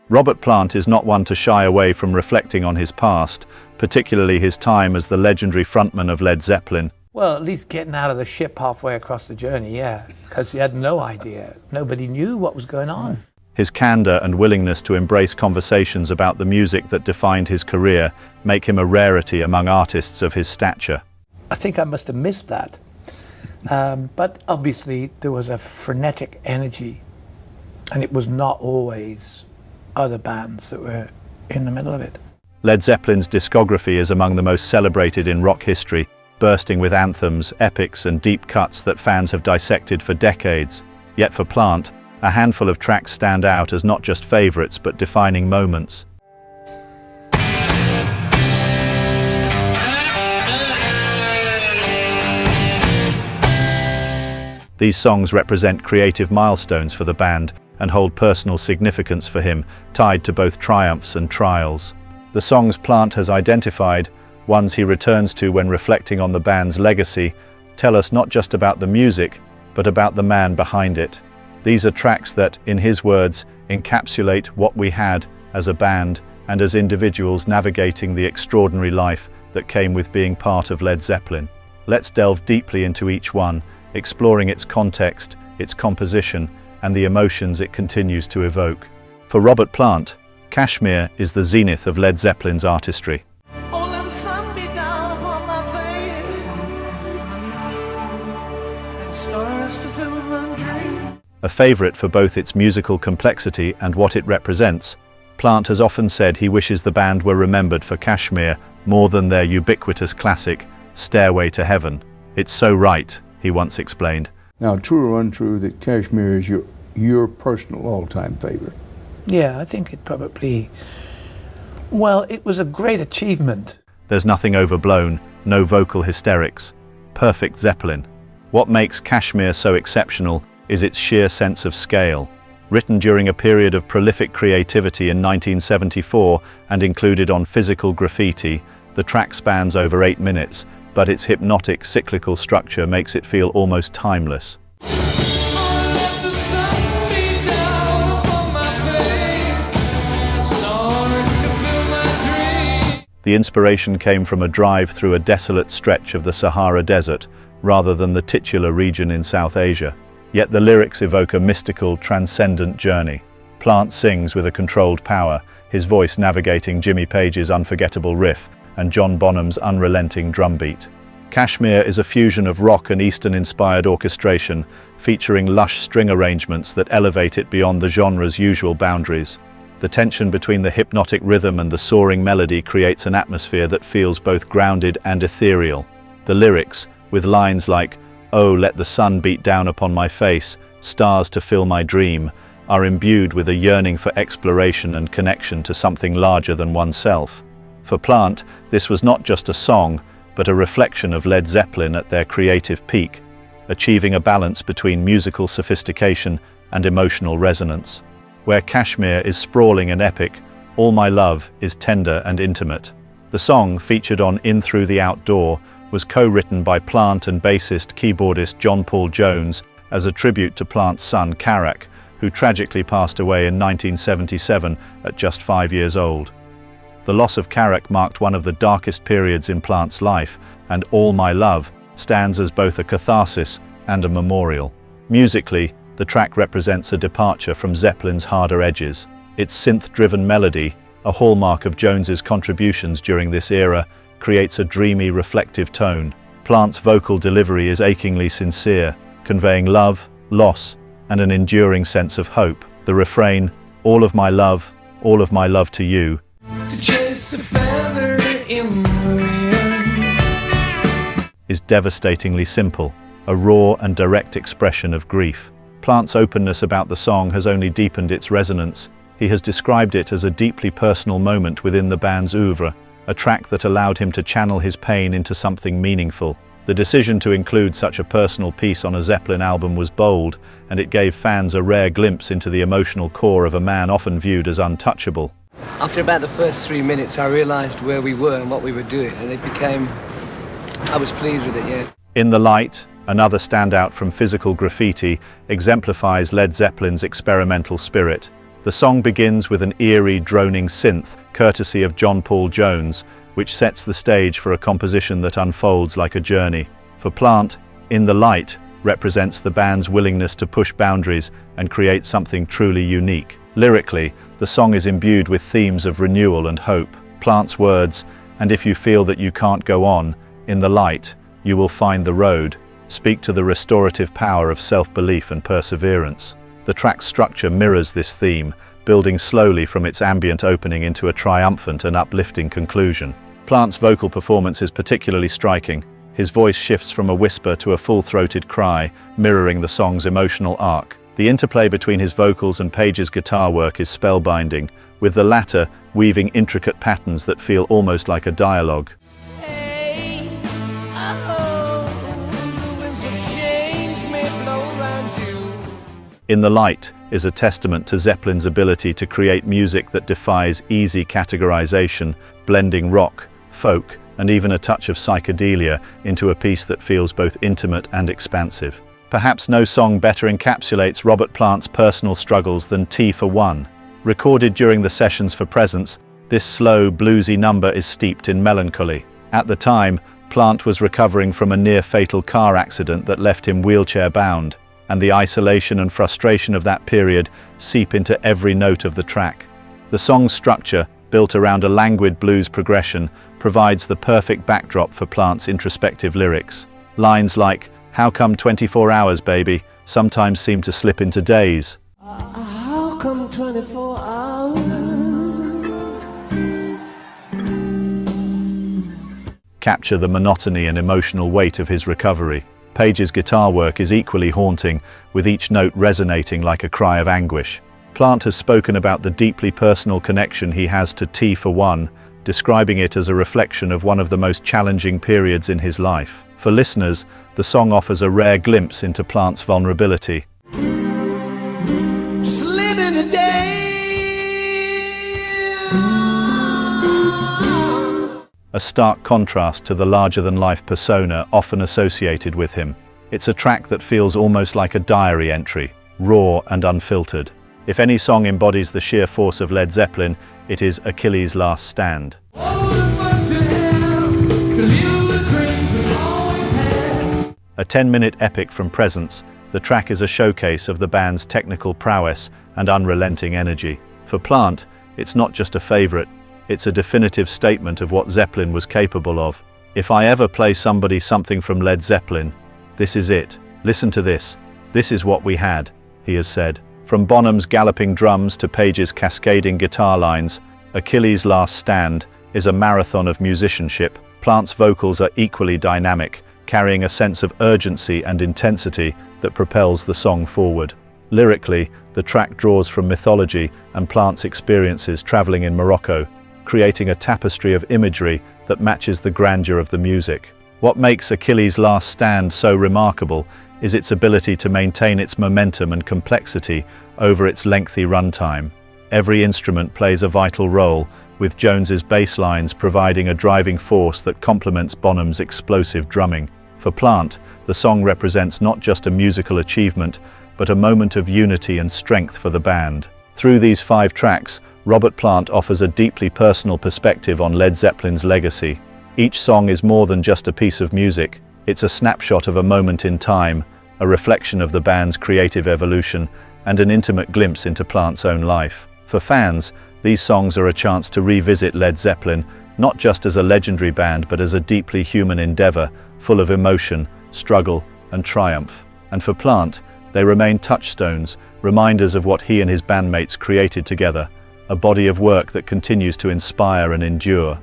Robert Plant is not one to shy away from reflecting on his past, particularly his time as the legendary frontman of Led Zeppelin. Well, at least getting out of the ship halfway across the journey, yeah, because he had no idea. Nobody knew what was going on. His candor and willingness to embrace conversations about the music that defined his career make him a rarity among artists of his stature. I think I must have missed that. But obviously there was a frenetic energy, and it was not always other bands that were in the middle of it. Led Zeppelin's discography is among the most celebrated in rock history, bursting with anthems, epics, and deep cuts that fans have dissected for decades. Yet for Plant, a handful of tracks stand out as not just favorites but defining moments. These songs represent creative milestones for the band and hold personal significance for him, tied to both triumphs and trials. The songs Plant has identified, ones he returns to when reflecting on the band's legacy, tell us not just about the music, but about the man behind it. These are tracks that, in his words, encapsulate what we had as a band and as individuals navigating the extraordinary life that came with being part of Led Zeppelin. Let's delve deeply into each one, exploring its context, its composition, and the emotions it continues to evoke. For Robert Plant, Kashmir is the zenith of Led Zeppelin's artistry. A favorite for both its musical complexity and what it represents, Plant has often said he wishes the band were remembered for Kashmir more than their ubiquitous classic, Stairway to Heaven. It's so right, he once explained. Now, true or untrue that Kashmir is your personal all-time favorite? Yeah, I think it probably... Well, it was a great achievement. There's nothing overblown, no vocal hysterics. Perfect Zeppelin. What makes Kashmir so exceptional is its sheer sense of scale. Written during a period of prolific creativity in 1974 and included on Physical Graffiti, the track spans over 8 minutes, but its hypnotic, cyclical structure makes it feel almost timeless. The inspiration came from a drive through a desolate stretch of the Sahara Desert, rather than the titular region in South Asia. Yet the lyrics evoke a mystical, transcendent journey. Plant sings with a controlled power, his voice navigating Jimmy Page's unforgettable riff and John Bonham's unrelenting drumbeat. Kashmir is a fusion of rock and Eastern-inspired orchestration, featuring lush string arrangements that elevate it beyond the genre's usual boundaries. The tension between the hypnotic rhythm and the soaring melody creates an atmosphere that feels both grounded and ethereal. The lyrics, with lines like, "Oh, let the sun beat down upon my face, stars to fill my dream," are imbued with a yearning for exploration and connection to something larger than oneself. For Plant, this was not just a song, but a reflection of Led Zeppelin at their creative peak, achieving a balance between musical sophistication and emotional resonance. Where Kashmir is sprawling and epic, All My Love is tender and intimate. The song, featured on In Through the Outdoor, was co-written by Plant and bassist-keyboardist John Paul Jones as a tribute to Plant's son Carrack, who tragically passed away in 1977 at just 5 years old. The loss of Carrack marked one of the darkest periods in Plant's life, and All My Love stands as both a catharsis and a memorial. Musically, the track represents a departure from Zeppelin's harder edges. Its synth-driven melody, a hallmark of Jones's contributions during this era, creates a dreamy, reflective tone. Plant's vocal delivery is achingly sincere, conveying love, loss, and an enduring sense of hope. The refrain, all of my love to you, to chase a feather in the wind, is devastatingly simple, a raw and direct expression of grief. Plant's openness about the song has only deepened its resonance. He has described it as a deeply personal moment within the band's oeuvre, a track that allowed him to channel his pain into something meaningful. The decision to include such a personal piece on a Zeppelin album was bold, and it gave fans a rare glimpse into the emotional core of a man often viewed as untouchable. After about the first 3 minutes, I realized where we were and what we were doing, and I was pleased with it, yeah. In the Light, another standout from Physical Graffiti, exemplifies Led Zeppelin's experimental spirit. The song begins with an eerie, droning synth, courtesy of John Paul Jones, which sets the stage for a composition that unfolds like a journey. For Plant, In the Light represents the band's willingness to push boundaries and create something truly unique. Lyrically, the song is imbued with themes of renewal and hope. Plant's words, "And if you feel that you can't go on, in the light, you will find the road," speak to the restorative power of self-belief and perseverance. The track's structure mirrors this theme, building slowly from its ambient opening into a triumphant and uplifting conclusion. Plant's vocal performance is particularly striking. His voice shifts from a whisper to a full-throated cry, mirroring the song's emotional arc. The interplay between his vocals and Page's guitar work is spellbinding, with the latter weaving intricate patterns that feel almost like a dialogue. Hey, oh, the winds of change may blow around you. In the Light is a testament to Zeppelin's ability to create music that defies easy categorization, blending rock, folk, and even a touch of psychedelia into a piece that feels both intimate and expansive. Perhaps no song better encapsulates Robert Plant's personal struggles than Tea for One. Recorded during the sessions for Presence, this slow, bluesy number is steeped in melancholy. At the time, Plant was recovering from a near-fatal car accident that left him wheelchair-bound, and the isolation and frustration of that period seep into every note of the track. The song's structure, built around a languid blues progression, provides the perfect backdrop for Plant's introspective lyrics. Lines like, "How come 24 hours, baby?" sometimes seem to slip into days. How come 24 hours? Capture the monotony and emotional weight of his recovery. Page's guitar work is equally haunting, with each note resonating like a cry of anguish. Plant has spoken about the deeply personal connection he has to Tea for One, describing it as a reflection of one of the most challenging periods in his life. For listeners, the song offers a rare glimpse into Plant's vulnerability. Just living the day. A stark contrast to the larger-than-life persona often associated with him. It's a track that feels almost like a diary entry, raw and unfiltered. If any song embodies the sheer force of Led Zeppelin, it is Achilles' Last Stand. A 10-minute epic from Presence, the track is a showcase of the band's technical prowess and unrelenting energy. For Plant, it's not just a favorite, it's a definitive statement of what Zeppelin was capable of. "If I ever play somebody something from Led Zeppelin, this is it. Listen to this. This is what we had," he has said. From Bonham's galloping drums to Page's cascading guitar lines, Achilles' Last Stand is a marathon of musicianship. Plant's vocals are equally dynamic, carrying a sense of urgency and intensity that propels the song forward. Lyrically, the track draws from mythology and Plant's experiences traveling in Morocco, creating a tapestry of imagery that matches the grandeur of the music. What makes Achilles' Last Stand so remarkable is its ability to maintain its momentum and complexity over its lengthy runtime. Every instrument plays a vital role, with Jones's bass lines providing a driving force that complements Bonham's explosive drumming. For Plant, the song represents not just a musical achievement, but a moment of unity and strength for the band. Through these 5 tracks, Robert Plant offers a deeply personal perspective on Led Zeppelin's legacy. Each song is more than just a piece of music. It's a snapshot of a moment in time, a reflection of the band's creative evolution, and an intimate glimpse into Plant's own life. For fans, these songs are a chance to revisit Led Zeppelin, not just as a legendary band, but as a deeply human endeavor, full of emotion, struggle, and triumph. And for Plant, they remain touchstones, reminders of what he and his bandmates created together, a body of work that continues to inspire and endure.